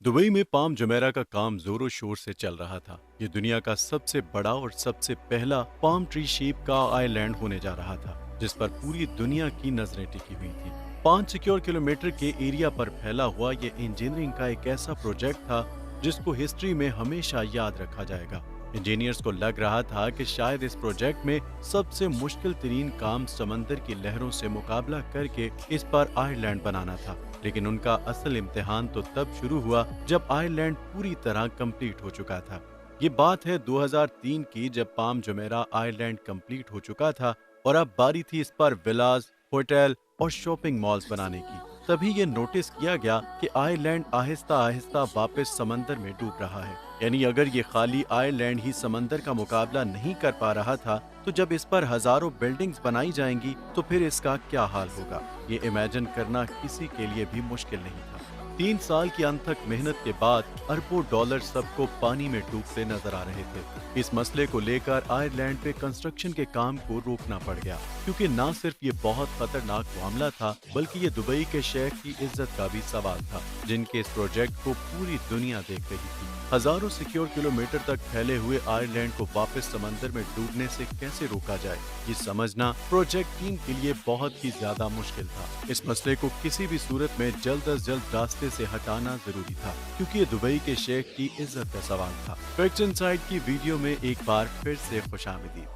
Dubai में palm Jumeirah का काम जोरों शोर से चल रहा था। ये दुनिया का सबसे बड़ा और सबसे पहला पाम ट्री शेप का आइलैंड होने जा रहा था, जिस पर पूरी दुनिया की नजरें टिकी हुई थी। 5 स्क्वायर किलोमीटर के एरिया पर फैला हुआ ये इंजीनियरिंग का एक ऐसा प्रोजेक्ट था जिसको हिस्ट्री में हमेशा याद रखा जाएगा। इंजीनियर्स को लग रहा था कि शायद इस प्रोजेक्ट में सबसे मुश्किल तरीन काम समंदर की लहरों से मुकाबला करके इस पर आइलैंड बनाना था। लेकिन उनका असल इम्तिहान तो तब शुरू हुआ जब आइलैंड पूरी तरह कंप्लीट हो चुका था। ये बात है 2003 की, जब पाम जुमेरा आइलैंड कंप्लीट हो चुका था और अब बारी थी इस पर विलास, होटल और शॉपिंग मॉल्स बनाने की। तभी ये नोटिस किया गया कि आइलैंड आहिस्ता आहिस्ता वापस समंदर में डूब रहा है। यानी अगर ये खाली आइलैंड ही समंदर का मुकाबला नहीं कर पा रहा था, तो जब इस पर हजारों बिल्डिंग्स बनाई जाएंगी तो फिर इसका क्या हाल होगा, ये इमेजिन करना किसी के लिए भी मुश्किल नहीं था। 3 साल की अनथक मेहनत के बाद अरबों डॉलर सबको पानी में डूबते नजर आ रहे थे। इस मसले को लेकर आयरलैंड पे कंस्ट्रक्शन के काम को रोकना पड़ गया, क्योंकि न सिर्फ ये बहुत खतरनाक मामला था, बल्कि ये दुबई के शेख की इज्जत का भी सवाल था, जिनके इस प्रोजेक्ट को पूरी दुनिया देख रही थी। हजारों स्क्वायर किलोमीटर तक फैले हुए आयरलैंड को वापस समंदर में डूबने से कैसे रोका जाए, ये समझना प्रोजेक्ट टीम के लिए बहुत ही ज्यादा मुश्किल था। इस मसले को किसी भी सूरत में जल्द अज जल्द रास्ते से हटाना जरूरी था, क्योंकि ये दुबई के शेख की इज्जत का सवाल था। फैक्ट्स इनसाइड की वीडियो में एक बार फिर से खुशामदीद।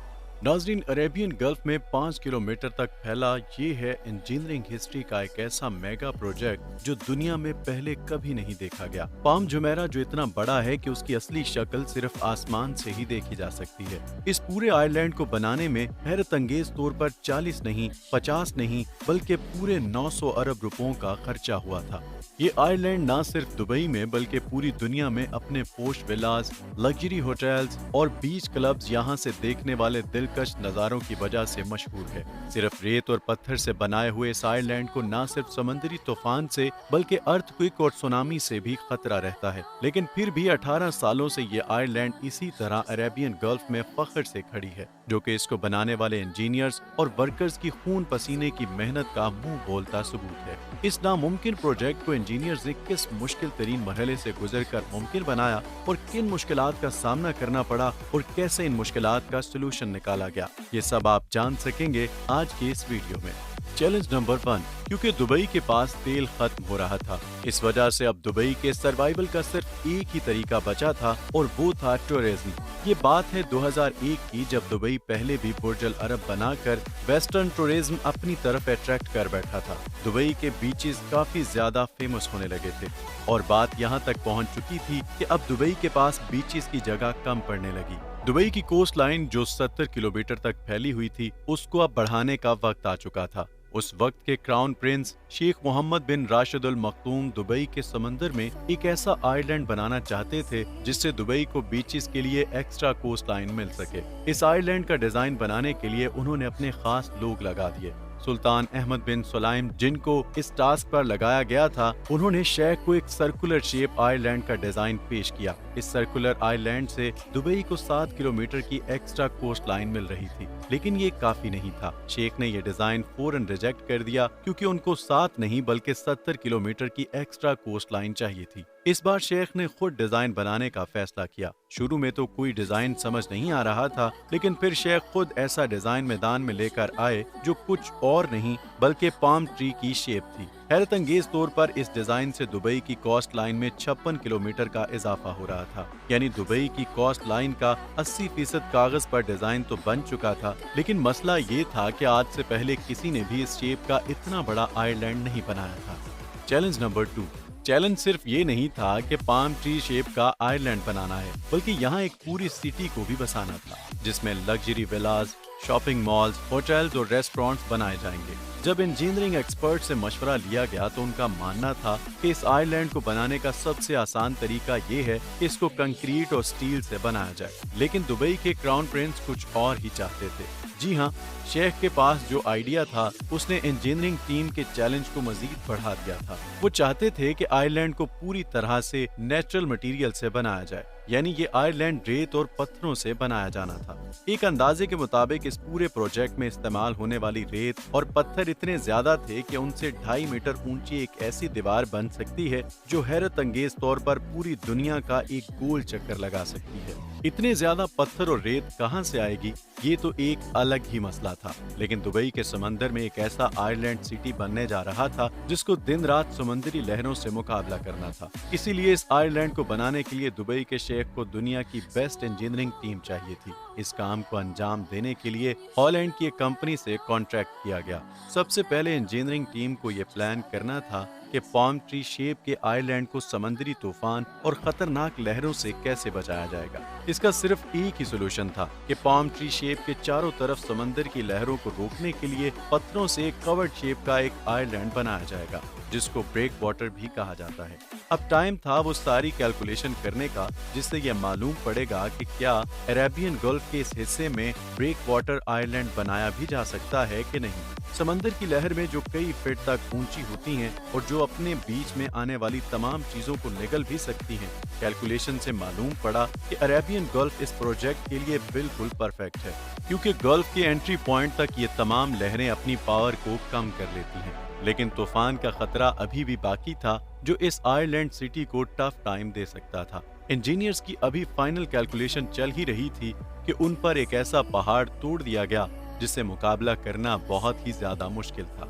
नाजरीन, अरेबियन गल्फ में 5 किलोमीटर तक फैला ये है इंजीनियरिंग हिस्ट्री का एक ऐसा मेगा प्रोजेक्ट जो दुनिया में पहले कभी नहीं देखा गया। पाम जुमेरा जो इतना बड़ा है कि उसकी असली शक्ल सिर्फ आसमान से ही देखी जा सकती है। इस पूरे आइलैंड को बनाने में हैरत अंगेज तौर पर 40 नहीं, 50 नहीं, बल्कि पूरे 900 अरब रुपयों का खर्चा हुआ था। ये आइलैंड न सिर्फ दुबई में बल्कि पूरी दुनिया में अपने पोश विलास, लग्जरी होटल्स और बीच क्लब्स यहाँ से देखने वाले दिलकश नज़ारों की वजह से मशहूर है। सिर्फ रेत और पत्थर से बनाए हुए इस आइलैंड को न सिर्फ समुद्री तूफान से बल्कि अर्थक्वेक और सुनामी से भी खतरा रहता है, लेकिन फिर भी 18 सालों से ये आइलैंड इसी तरह अरेबियन गल्फ में फख्र से खड़ी है, जो कि इसको बनाने वाले इंजीनियर्स और वर्कर्स की खून पसीने की मेहनत का मुंह बोलता सबूत है। इस नामुमकिन प्रोजेक्ट को इंजीनियर्स ने किस मुश्किल तरीन मरहले से गुजरकर मुमकिन बनाया और किन मुश्किलात का सामना करना पड़ा और कैसे इन मुश्किलात का सलूशन निकाला गया, ये सब आप जान सकेंगे आज के इस वीडियो में। चैलेंज नंबर 1, क्योंकि दुबई के पास तेल खत्म हो रहा था, इस वजह से अब दुबई के सर्वाइवल का सिर्फ एक ही तरीका बचा था और वो था टूरिज्म। ये बात है 2001 की, जब दुबई पहले भी बुर्ज अल अरब बनाकर वेस्टर्न टूरिज्म अपनी तरफ अट्रैक्ट कर बैठा था। दुबई के बीचेस काफी ज्यादा फेमस होने लगे थे और बात यहाँ तक पहुँच चुकी थी कि अब दुबई के पास बीचेस की जगह कम पड़ने लगी। दुबई की कोस्ट लाइन जो 70 किलोमीटर तक फैली हुई थी, उसको अब बढ़ाने का वक्त आ चुका था। उस वक्त के क्राउन प्रिंस शेख मोहम्मद बिन राशिद अल मखदूम दुबई के समंदर में एक ऐसा आइलैंड बनाना चाहते थे जिससे दुबई को बीचेस के लिए एक्स्ट्रा कोस्ट लाइन मिल सके। इस आइलैंड का डिजाइन बनाने के लिए उन्होंने अपने खास लोग लगा दिए। सुल्तान अहमद बिन सुलाइम, जिनको इस टास्क पर लगाया गया था, उन्होंने शेख को एक सर्कुलर शेप आइलैंड का डिजाइन पेश किया। इस सर्कुलर आइलैंड से दुबई को 7 किलोमीटर की एक्स्ट्रा कोस्ट लाइन मिल रही थी, लेकिन ये काफी नहीं था। शेख ने ये डिजाइन फौरन रिजेक्ट कर दिया, क्योंकि उनको 7 नहीं बल्कि 70 किलोमीटर की एक्स्ट्रा कोस्ट लाइन चाहिए थी। इस बार शेख ने खुद डिजाइन बनाने का फैसला किया। शुरू में तो कोई डिजाइन समझ नहीं आ रहा था, लेकिन फिर शेख खुद ऐसा डिजाइन मैदान में लेकर आए जो कुछ और नहीं बल्कि पाम ट्री की शेप थी। हैरत अंगेज तौर पर इस डिजाइन से दुबई की कोस्ट लाइन में 56 किलोमीटर का इजाफा हो रहा था। यानी दुबई की कोस्ट लाइन का 80% कागज पर डिजाइन तो बन चुका था, लेकिन मसला ये था कि आज से पहले किसी ने भी इस शेप का इतना बड़ा आइलैंड नहीं बनाया था। चैलेंज नंबर 2, चैलेंज सिर्फ ये नहीं था कि पाम ट्री शेप का आइलैंड बनाना है, बल्कि यहाँ एक पूरी सिटी को भी बसाना था, जिसमें लग्जरी विलास, शॉपिंग मॉल्स, होटल्स और रेस्टोरेंट्स बनाए जाएंगे। जब इंजीनियरिंग एक्सपर्ट से मशवरा लिया गया तो उनका मानना था कि इस आइलैंड को बनाने का सबसे आसान तरीका ये है कि इसको कंक्रीट और स्टील से बनाया जाए। लेकिन दुबई के क्राउन प्रिंस कुछ और ही चाहते थे। جی ہاں، شیخ کے پاس جو آئیڈیا تھا اس نے انجینئرنگ ٹیم کے چیلنج کو مزید بڑھا دیا تھا۔ وہ چاہتے تھے کہ آئر لینڈ کو پوری طرح سے نیچرل مٹیریل سے بنایا جائے، یعنی یہ آئر لینڈ ریت اور پتھروں سے بنایا جانا تھا۔ ایک اندازے کے مطابق اس پورے پروجیکٹ میں استعمال ہونے والی ریت اور پتھر اتنے زیادہ تھے کہ ان سے 2.5 میٹر اونچی ایک ایسی دیوار بن سکتی ہے جو حیرت انگیز طور پر پوری دنیا کا ایک گول چکر لگا سکتی ہے۔ اتنے زیادہ پتھر اور ریت کہاں سے آئے گی، یہ تو ایک الگ ہی مسئلہ تھا، لیکن دبئی کے سمندر میں ایک ایسا آئرلینڈ سٹی بننے جا رہا تھا جس کو دن رات سمندری لہروں سے مقابلہ کرنا تھا۔ اسی لیے اس آئرلینڈ کو بنانے کے لیے دبئی کے شیخ کو دنیا کی بیسٹ انجینئرنگ ٹیم چاہیے تھی۔ اس کام کو انجام دینے کے لیے ہالینڈ کی ایک کمپنی سے کانٹریکٹ کیا گیا۔ سب سے پہلے انجینئرنگ ٹیم کو یہ پلان کرنا تھا کہ پام ٹری شیپ کے آئرلینڈ کو سمندری طوفان اور خطرناک لہروں سے کیسے بچایا جائے گا۔ اس کا صرف ایک ہی سولوشن تھا کہ پام ٹری شیپ کے چاروں طرف سمندر کی لہروں کو روکنے کے لیے پتھروں سے ایک کورڈ شیپ کا ایک آئرلینڈ بنایا جائے گا، جس کو بریک واٹر بھی کہا جاتا ہے۔ اب ٹائم تھا وہ ساری کیلکولیشن کرنے کا جس سے یہ معلوم پڑے گا کہ کیا عربین گلف کے اس حصے میں بریک واٹر آئرلینڈ بنایا بھی جا سکتا ہے کہ نہیں۔ سمندر کی لہر میں جو کئی فٹ تک اونچی ہوتی ہیں اور جو اپنے بیچ میں آنے والی تمام چیزوں کو نگل بھی سکتی ہیں، کیلکولیشن سے معلوم پڑا کہ عربین گلف اس پروجیکٹ کے لیے بالکل پرفیکٹ ہے، کیونکہ گلف کے انٹری پوائنٹ تک یہ تمام لہریں اپنی پاور کو کم کر لیتی ہیں۔ لیکن طوفان کا خطرہ ابھی بھی باقی تھا جو اس آئرلینڈ سٹی کو ٹف ٹائم دے سکتا تھا۔ انجینئرز کی ابھی فائنل کیلکولیشن چل ہی رہی تھی کہ ان پر ایک ایسا پہاڑ توڑ دیا گیا جس سے مقابلہ کرنا بہت ہی زیادہ مشکل تھا۔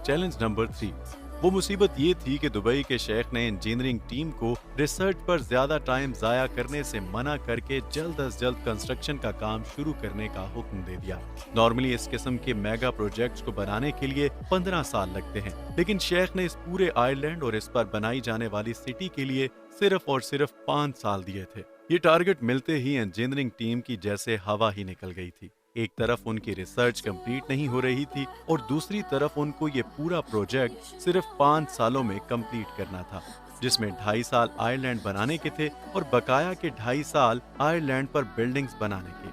چیلنج نمبر 3، وہ مصیبت یہ تھی کہ دبئی کے شیخ نے انجینئرنگ ٹیم کو ریسرچ پر زیادہ ٹائم ضائع کرنے سے منع کر کے جلد از جلد کنسٹرکشن کا کام شروع کرنے کا حکم دے دیا۔ نارملی اس قسم کے میگا پروجیکٹس کو بنانے کے لیے 15 سال لگتے ہیں، لیکن شیخ نے اس پورے آئرلینڈ اور اس پر بنائی جانے والی سٹی کے لیے صرف اور صرف 5 سال دیے تھے۔ یہ ٹارگٹ ملتے ہی انجینئرنگ ٹیم کی جیسے ہوا ہی نکل گئی تھی۔ ایک طرف ان کی ریسرچ کمپلیٹ نہیں ہو رہی تھی اور دوسری طرف ان کو یہ پورا پروجیکٹ صرف 5 سالوں میں کمپلیٹ کرنا تھا، جس میں 2.5 سال آئرلینڈ بنانے کے تھے اور بقایا کے 2.5 سال آئرلینڈ پر بلڈنگز بنانے کے۔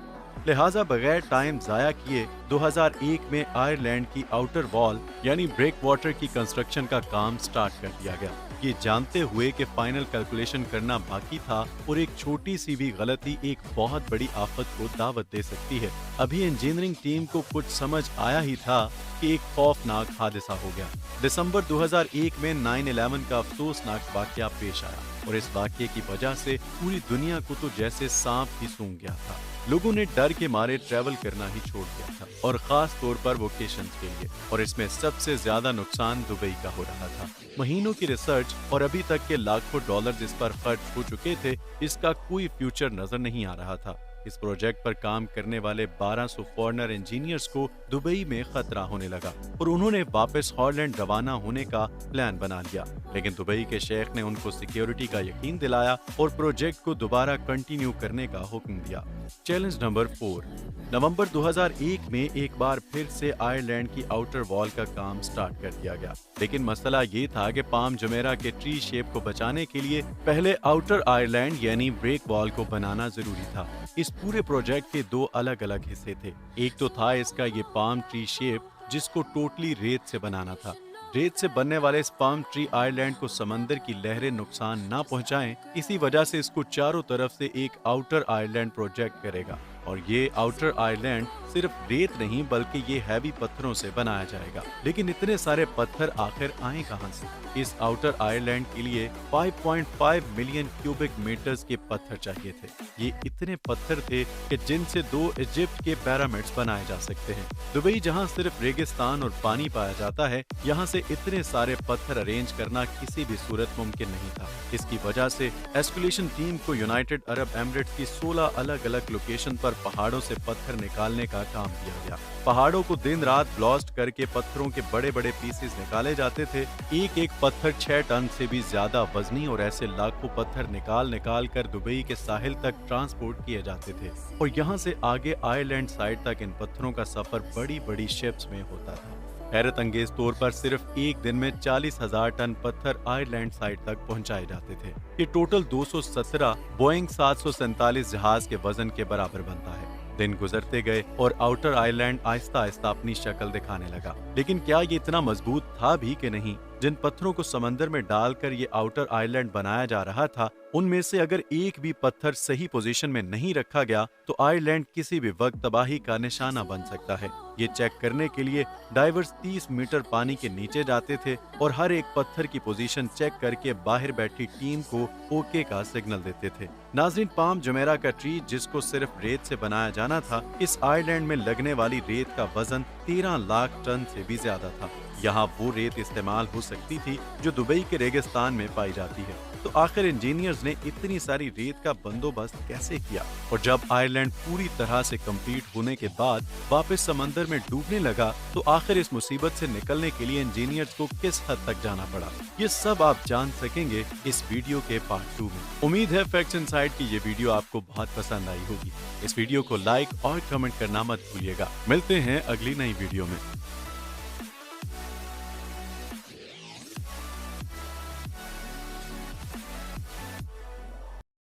لہٰذا بغیر ٹائم ضائع کیے 2001 میں آئرلینڈ کی آؤٹر وال یعنی بریک واٹر کی کنسٹرکشن کا کام سٹارٹ کر دیا گیا، یہ جانتے ہوئے کہ فائنل کیلکولیشن کرنا باقی تھا اور ایک چھوٹی سی بھی غلطی ایک بہت بڑی آفت کو دعوت دے سکتی ہے۔ ابھی انجینئرنگ ٹیم کو کچھ سمجھ آیا ہی تھا کہ ایک خوفناک حادثہ ہو گیا۔ دسمبر 2001 میں 9/11 کا افسوسناک واقعہ پیش آیا اور اس واقعے کی وجہ سے پوری دنیا کو تو جیسے سانپ ہی سونگھ گیا تھا۔ لوگوں نے ڈر کے مارے ٹریول کرنا ہی چھوڑ دیا تھا، اور خاص طور پر ووکیشنز کے لیے، اور اس میں سب سے زیادہ نقصان دبئی کا ہو رہا تھا۔ مہینوں کی ریسرچ اور ابھی تک کے لاکھوں ڈالر جس پر خرچ ہو چکے تھے، اس کا کوئی فیوچر نظر نہیں آ رہا تھا۔ اس پروجیکٹ پر کام کرنے والے 1200 فارنر انجینئرز کو دبئی میں خطرہ ہونے لگا اور انہوں نے واپس ہالینڈ روانہ ہونے کا پلان بنا لیا، لیکن دبئی کے شیخ نے ان کو سیکیورٹی کا یقین دلایا اور پروجیکٹ کو دوبارہ کنٹینیو کرنے کا حکم دیا۔ چیلنج نمبر 4، نومبر 2001 میں ایک بار پھر سے آئرلینڈ کی آؤٹر وال کا کام سٹارٹ کر دیا گیا، لیکن مسئلہ یہ تھا کہ پام جمیرہ کے ٹری شیپ کو بچانے کے لیے پہلے آؤٹر آئرلینڈ یعنی بریک وال کو بنانا ضروری تھا۔ اس پورے پروجیکٹ کے 2 الگ الگ حصے تھے۔ ایک تو تھا اس کا یہ پام ٹری شیپ جس کو ٹوٹلی ریت سے بنانا تھا۔ ریت سے بننے والے اس پام ٹری آئرلینڈ کو سمندر کی لہریں نقصان نہ پہنچائیں، اسی وجہ سے اس کو چاروں طرف سے ایک آؤٹر آئرلینڈ پروجیکٹ کرے گا، اور یہ آؤٹر آئرلینڈ صرف ریت نہیں بلکہ یہ ہیوی پتھروں سے بنایا جائے گا۔ لیکن اتنے سارے پتھر آخر آئیں کہاں سے؟ اس آؤٹر آئرلینڈ کے لیے 5.5 ملین کیوبک میٹرز کے پتھر چاہیے تھے۔ یہ اتنے پتھر تھے کہ جن سے 2 ایجپٹ کے پیرامڈز بنائے جا سکتے ہیں۔ دبئی جہاں صرف ریگستان اور پانی پایا جاتا ہے، یہاں سے اتنے سارے پتھر ارینج کرنا کسی بھی صورت ممکن نہیں تھا۔ اس کی وجہ سے ایسکولیشن ٹیم کو یونائیٹڈ عرب ایمریٹس کی 16 الگ الگ لوکیشن پر پہاڑوں سے پتھر نکالنے کا کام کیا گیا۔ پہاڑوں کو دن رات بلاسٹ کر کے پتھروں کے بڑے بڑے پیسز نکالے جاتے تھے۔ ایک ایک پتھر 6 ٹن سے بھی زیادہ وزنی، اور ایسے لاکھوں پتھر نکال کر دبئی کے ساحل تک ٹرانسپورٹ کیے جاتے تھے، اور یہاں سے آگے آئرلینڈ سائڈ تک ان پتھروں کا سفر بڑی بڑی شپس میں ہوتا تھا۔ حیرت انگیز طور پر صرف ایک دن میں 40,000 ٹن پتھر آئرلینڈ سائڈ تک پہنچائے جاتے تھے۔ یہ ٹوٹل 217 بوئنگ 747 جہاز کے وزن کے برابر بنتا ہے۔ दिन गुजरते गए और आउटर आइलैंड आहिस्ता आहिस्ता अपनी शक्ल दिखाने लगा। लेकिन क्या ये इतना मजबूत था भी कि नहीं? जिन पत्थरों को समंदर में डालकर ये आउटर आइलैंड बनाया जा रहा था, उनमें से अगर एक भी पत्थर सही पोजीशन में नहीं रखा गया तो आइलैंड किसी भी वक्त तबाही का निशाना बन सकता है। ये चेक करने के लिए डाइवर्स 30 मीटर पानी के नीचे जाते थे और हर एक पत्थर की पोजीशन चेक करके बाहर बैठी टीम को ओके का सिग्नल देते थे। नाज़रीन, पाम जुमेरा का ट्री, जिसको सिर्फ रेत से बनाया जाना था, इस आइलैंड में लगने वाली रेत का वजन 13 लाख टन से भी ज्यादा था। यहाँ वो रेत इस्तेमाल हो सकती थी जो दुबई के रेगिस्तान में पाई जाती है। तो आखिर इंजीनियर्स ने इतनी सारी रेत का बंदोबस्त कैसे किया? और जब आयरलैंड पूरी तरह से कंप्लीट होने के बाद वापस समंदर में डूबने लगा तो आखिर इस मुसीबत से निकलने के लिए इंजीनियर्स को किस हद तक जाना पड़ा? ये सब आप जान सकेंगे इस वीडियो के पार्ट 2 में। उम्मीद है फैक्ट्स इनसाइड की ये वीडियो आपको बहुत पसंद आई होगी। इस वीडियो को लाइक और कमेंट करना मत भूलिएगा। मिलते हैं अगली नई वीडियो में।